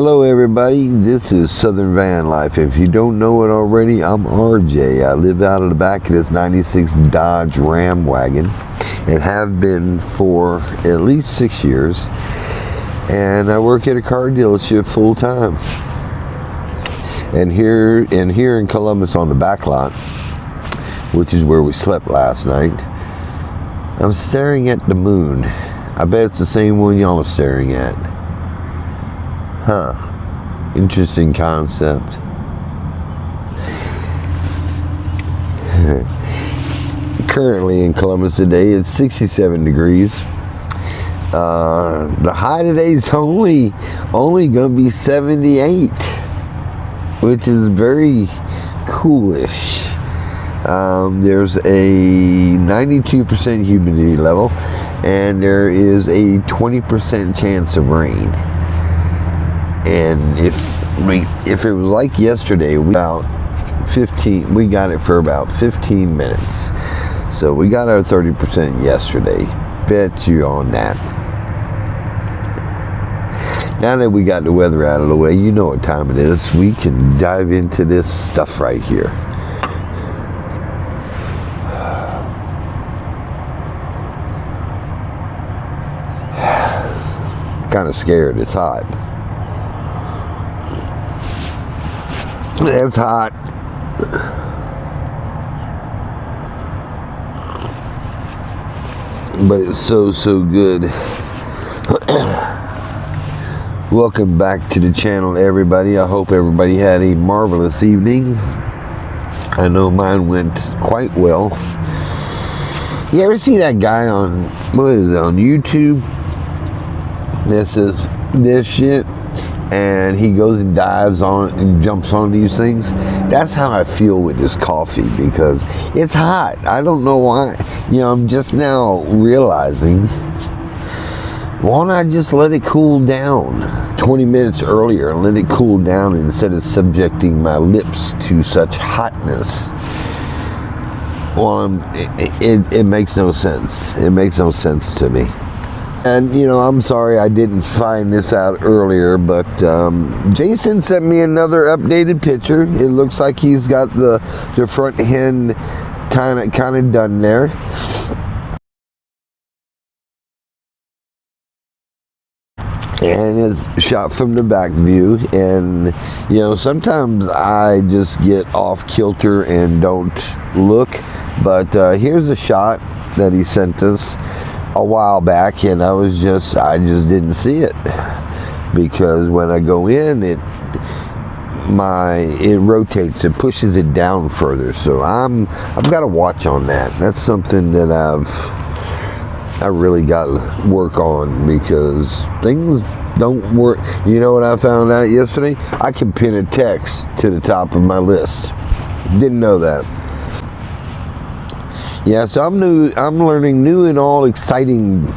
Hello everybody, this is Southern Van Life. If you don't know it already, I'm RJ. I live out of the back of this 96 Dodge Ram wagon and have been for at least 6 years. And I work at a car dealership full time. And here in Columbus on the back lot, which is where we slept last night, I'm staring at the moon. I bet it's the same one y'all are staring at. Huh. Interesting concept. Currently in Columbus today, it's 67 degrees. The high today is only gonna be 78, which is very coolish. There's a 92% humidity level, and there is a 20% chance of rain. And if it was like yesterday, we got it for about 15 minutes. So we got our 30% yesterday. Bet you on that. Now that we got the weather out of the way, you know what time it is. We can dive into this stuff right here. Kind of scared. It's hot. It's hot. But it's so good. Welcome back to the channel, everybody. I hope everybody had a marvelous evening. I know mine went quite well. You ever see that guy on, what is it, on YouTube that says this shit? And he goes and dives on it and jumps on these things. That's how I feel with this coffee, because it's hot. I don't know why. You know, I'm just now realizing, why don't I just let it cool down 20 minutes earlier and let it cool down instead of subjecting my lips to such hotness? Well, it makes no sense. It makes no sense to me. And, you know, I'm sorry I didn't find this out earlier, but Jason sent me another updated picture. It looks like he's got the front end kind of done there. And it's shot from the back view. And, you know, sometimes I just get off kilter and don't look. But here's a shot that he sent us a while back, and I just didn't see it, because when I go in, it rotates, it pushes it down further. So I've got to watch on that. That's something that I really got to work on, because things don't work. You know what I found out yesterday? I can pin a text to the top of my list. Didn't know that. Yeah, so I'm learning new and all exciting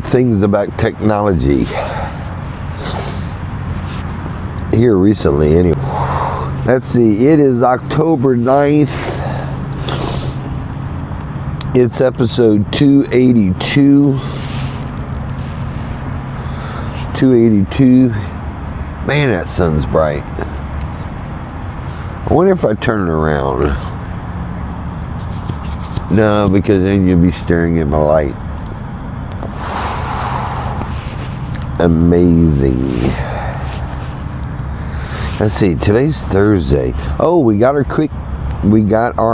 things about technology here recently. Anyway, let's see. It is October 9th. It's episode 282. 282. Man, that sun's bright. I wonder if I turn it around. No, because then you'll be staring at my light. Amazing. Let's see, today's Thursday. Oh, we got our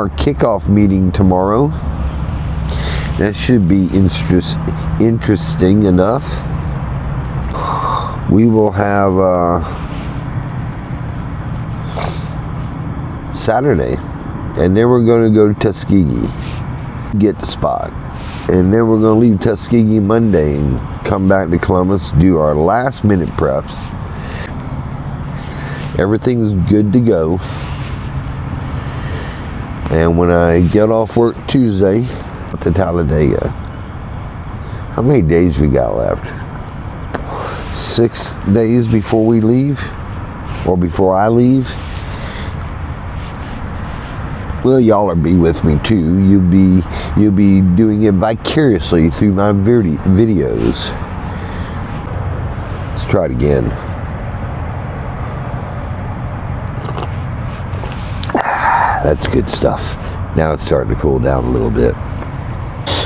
kickoff meeting tomorrow. That should be interesting enough. We will have Saturday, and then we're going to go to Tuskegee. Get the spot, and then we're going to leave Tuskegee Monday and come back to Columbus, do our last minute preps. Everything's good to go, and when I get off work Tuesday to Talladega. How many days we got left? 6 days before we leave, or before I leave. Well, y'all will be with me too. You'll be doing it vicariously through my videos. Let's try it again. That's good stuff. Now it's starting to cool down a little bit.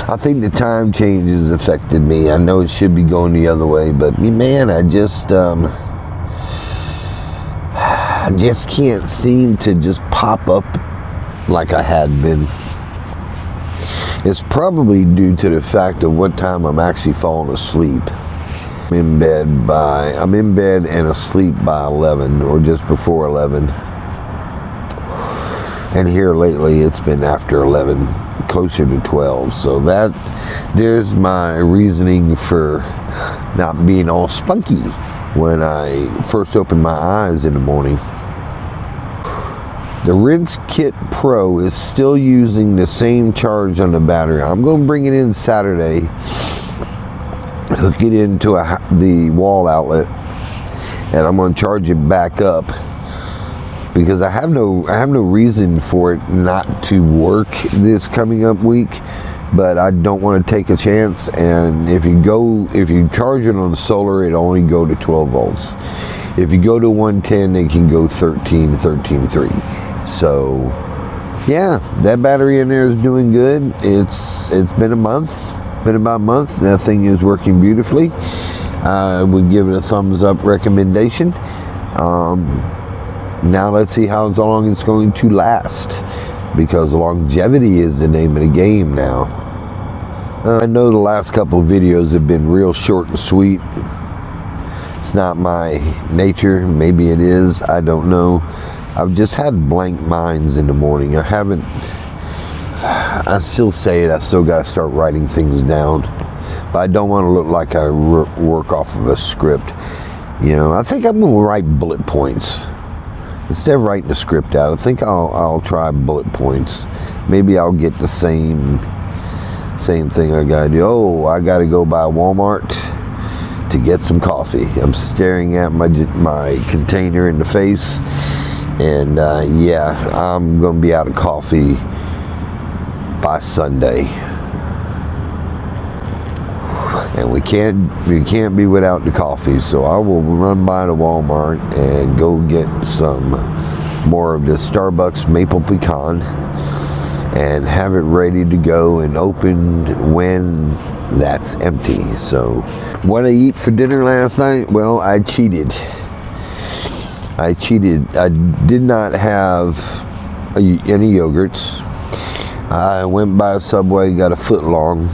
I think the time change has affected me. I know it should be going the other way, but man, I just can't seem to just pop up like I had been. It's probably due to the fact of what time I'm actually falling asleep. I'm in bed and asleep by 11 or just before 11. And here lately it's been after 11, closer to 12. So there's my reasoning for not being all spunky when I first open my eyes in the morning. The Rinse Kit Pro is still using the same charge on the battery. I'm going to bring it in Saturday, hook it into the wall outlet, and I'm going to charge it back up because I have no reason for it not to work this coming up week. But I don't want to take a chance, and if you charge it on the solar, it only go to 12 volts. If you go to 110, it can go 13.3. So yeah, that battery in there is doing good. It's been about a month. That thing is working beautifully. I would give it a thumbs up recommendation. Now let's see how long it's going to last, because longevity is the name of the game now. I know the last couple of videos have been real short and sweet. It's not my nature. Maybe it is. I don't know. I've just had blank minds in the morning. I still say it. I still got to start writing things down. But I don't want to look like I work off of a script. You know, I think I'm going to write bullet points. Instead of writing a script out, I think I'll try bullet points. Maybe I'll get the same thing I gotta do. Oh, I gotta go by Walmart to get some coffee. I'm staring at my container in the face, and yeah, I'm gonna be out of coffee by Sunday. And we can't be without the coffee, so I will run by the Walmart and go get some more of the Starbucks maple pecan and have it ready to go and open when that's empty. So what I eat for dinner last night, well, I cheated. I did not have any yogurts. I went by Subway, got a foot long.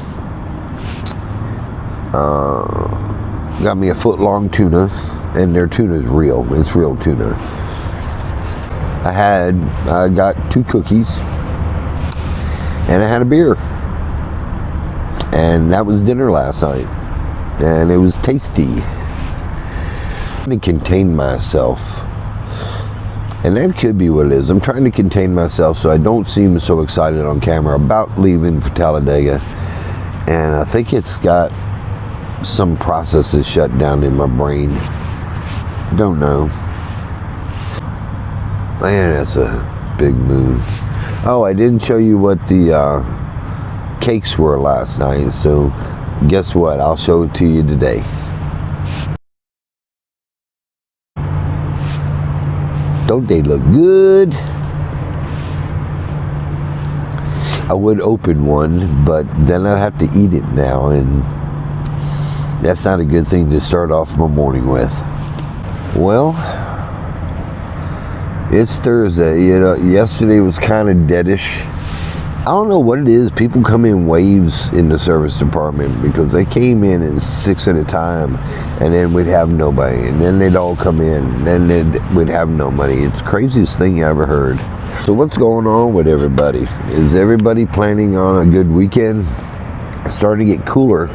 Got me a foot long tuna, and their tuna is real. It's real tuna. I got 2 cookies, and I had a beer, and that was dinner last night, and it was tasty. I'm trying to contain myself, and that could be what it is. I'm trying to contain myself so I don't seem so excited on camera about leaving for Talladega, and I think it's got some processes shut down in my brain. Don't know. Man, that's a big moon. Oh, I didn't show you what the cakes were last night, so guess what? I'll show it to you today. Don't they look good? I would open one, but then I'd have to eat it now, and that's not a good thing to start off my morning with. Well, it's Thursday. You know, yesterday was kind of deadish. I don't know what it is. People come in waves in the service department because they came in 6 at a time, and then we'd have nobody, and then they'd all come in, and then we'd have no money. It's the craziest thing I ever heard. So what's going on with everybody? Is everybody planning on a good weekend? It's starting to get cooler.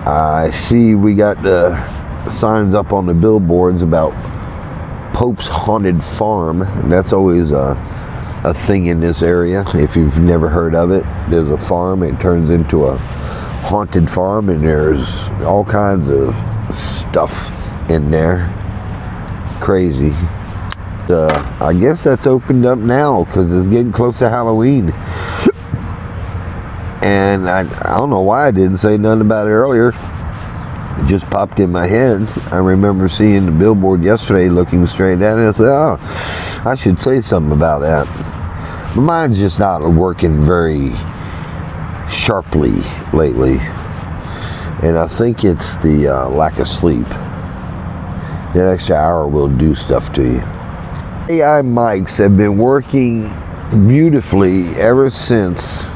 I see we got the signs up on the billboards about Pope's Haunted Farm, and that's always a thing in this area. If you've never heard of it, there's a farm, it turns into a haunted farm, and there's all kinds of stuff in there. Crazy. I guess that's opened up now because it's getting close to Halloween. And I don't know why I didn't say nothing about it earlier. It just popped in my head. I remember seeing the billboard yesterday, looking straight at it, and I said, oh, I should say something about that. My mind's just not working very sharply lately. And I think it's the lack of sleep. That extra hour will do stuff to you. AI mics have been working beautifully ever since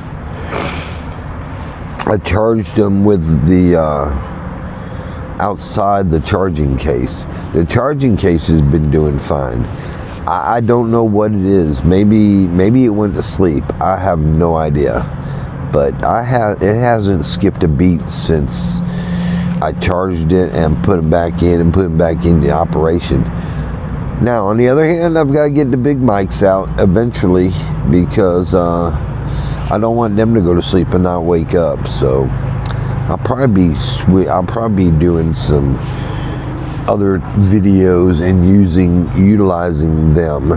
I charged them with the outside the charging case. The charging case has been doing fine. I don't know what it is. Maybe it went to sleep. I have no idea. But it hasn't skipped a beat since I charged it and put it back in and put it back into operation. Now, on the other hand, I've got to get the big mics out eventually because I don't want them to go to sleep and not wake up. So I'll probably be doing some other videos and utilizing them,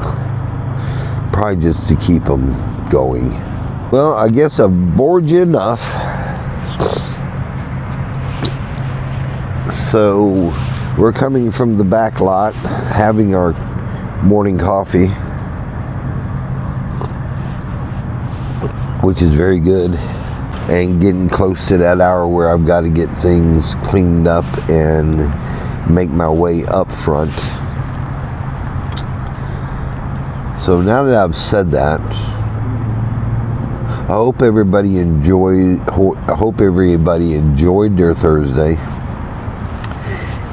probably just to keep them going. Well, I guess I've bored you enough. So we're coming from the back lot, having our morning coffee, which is very good, and getting close to that hour where I've got to get things cleaned up and make my way up front. So now that I've said that, I hope everybody enjoyed their Thursday.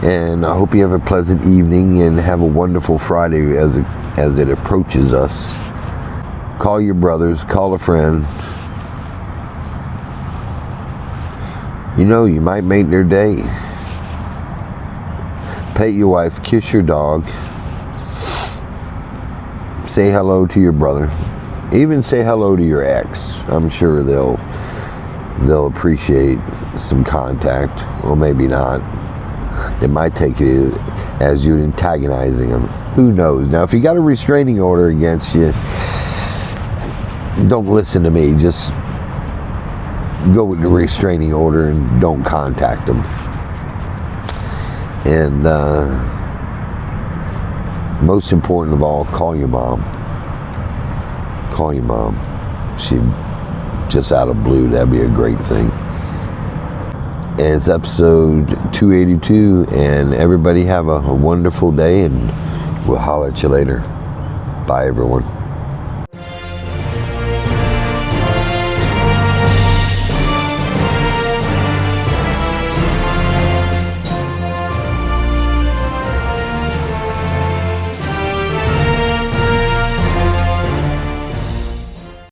And I hope you have a pleasant evening and have a wonderful Friday as it approaches us. Call your brothers, call a friend. You know, you might make their day. Pet your wife, kiss your dog. Say hello to your brother. Even say hello to your ex. I'm sure they'll appreciate some contact. Well, maybe not. It might take it as you antagonizing them. Who knows? Now, if you got a restraining order against you, don't listen to me. Just go with the restraining order and don't contact them. And most important of all, call your mom. Call your mom. She just out of blue, that'd be a great thing. And it's episode 282, and everybody have a wonderful day, and we'll holler at you later. Bye, everyone.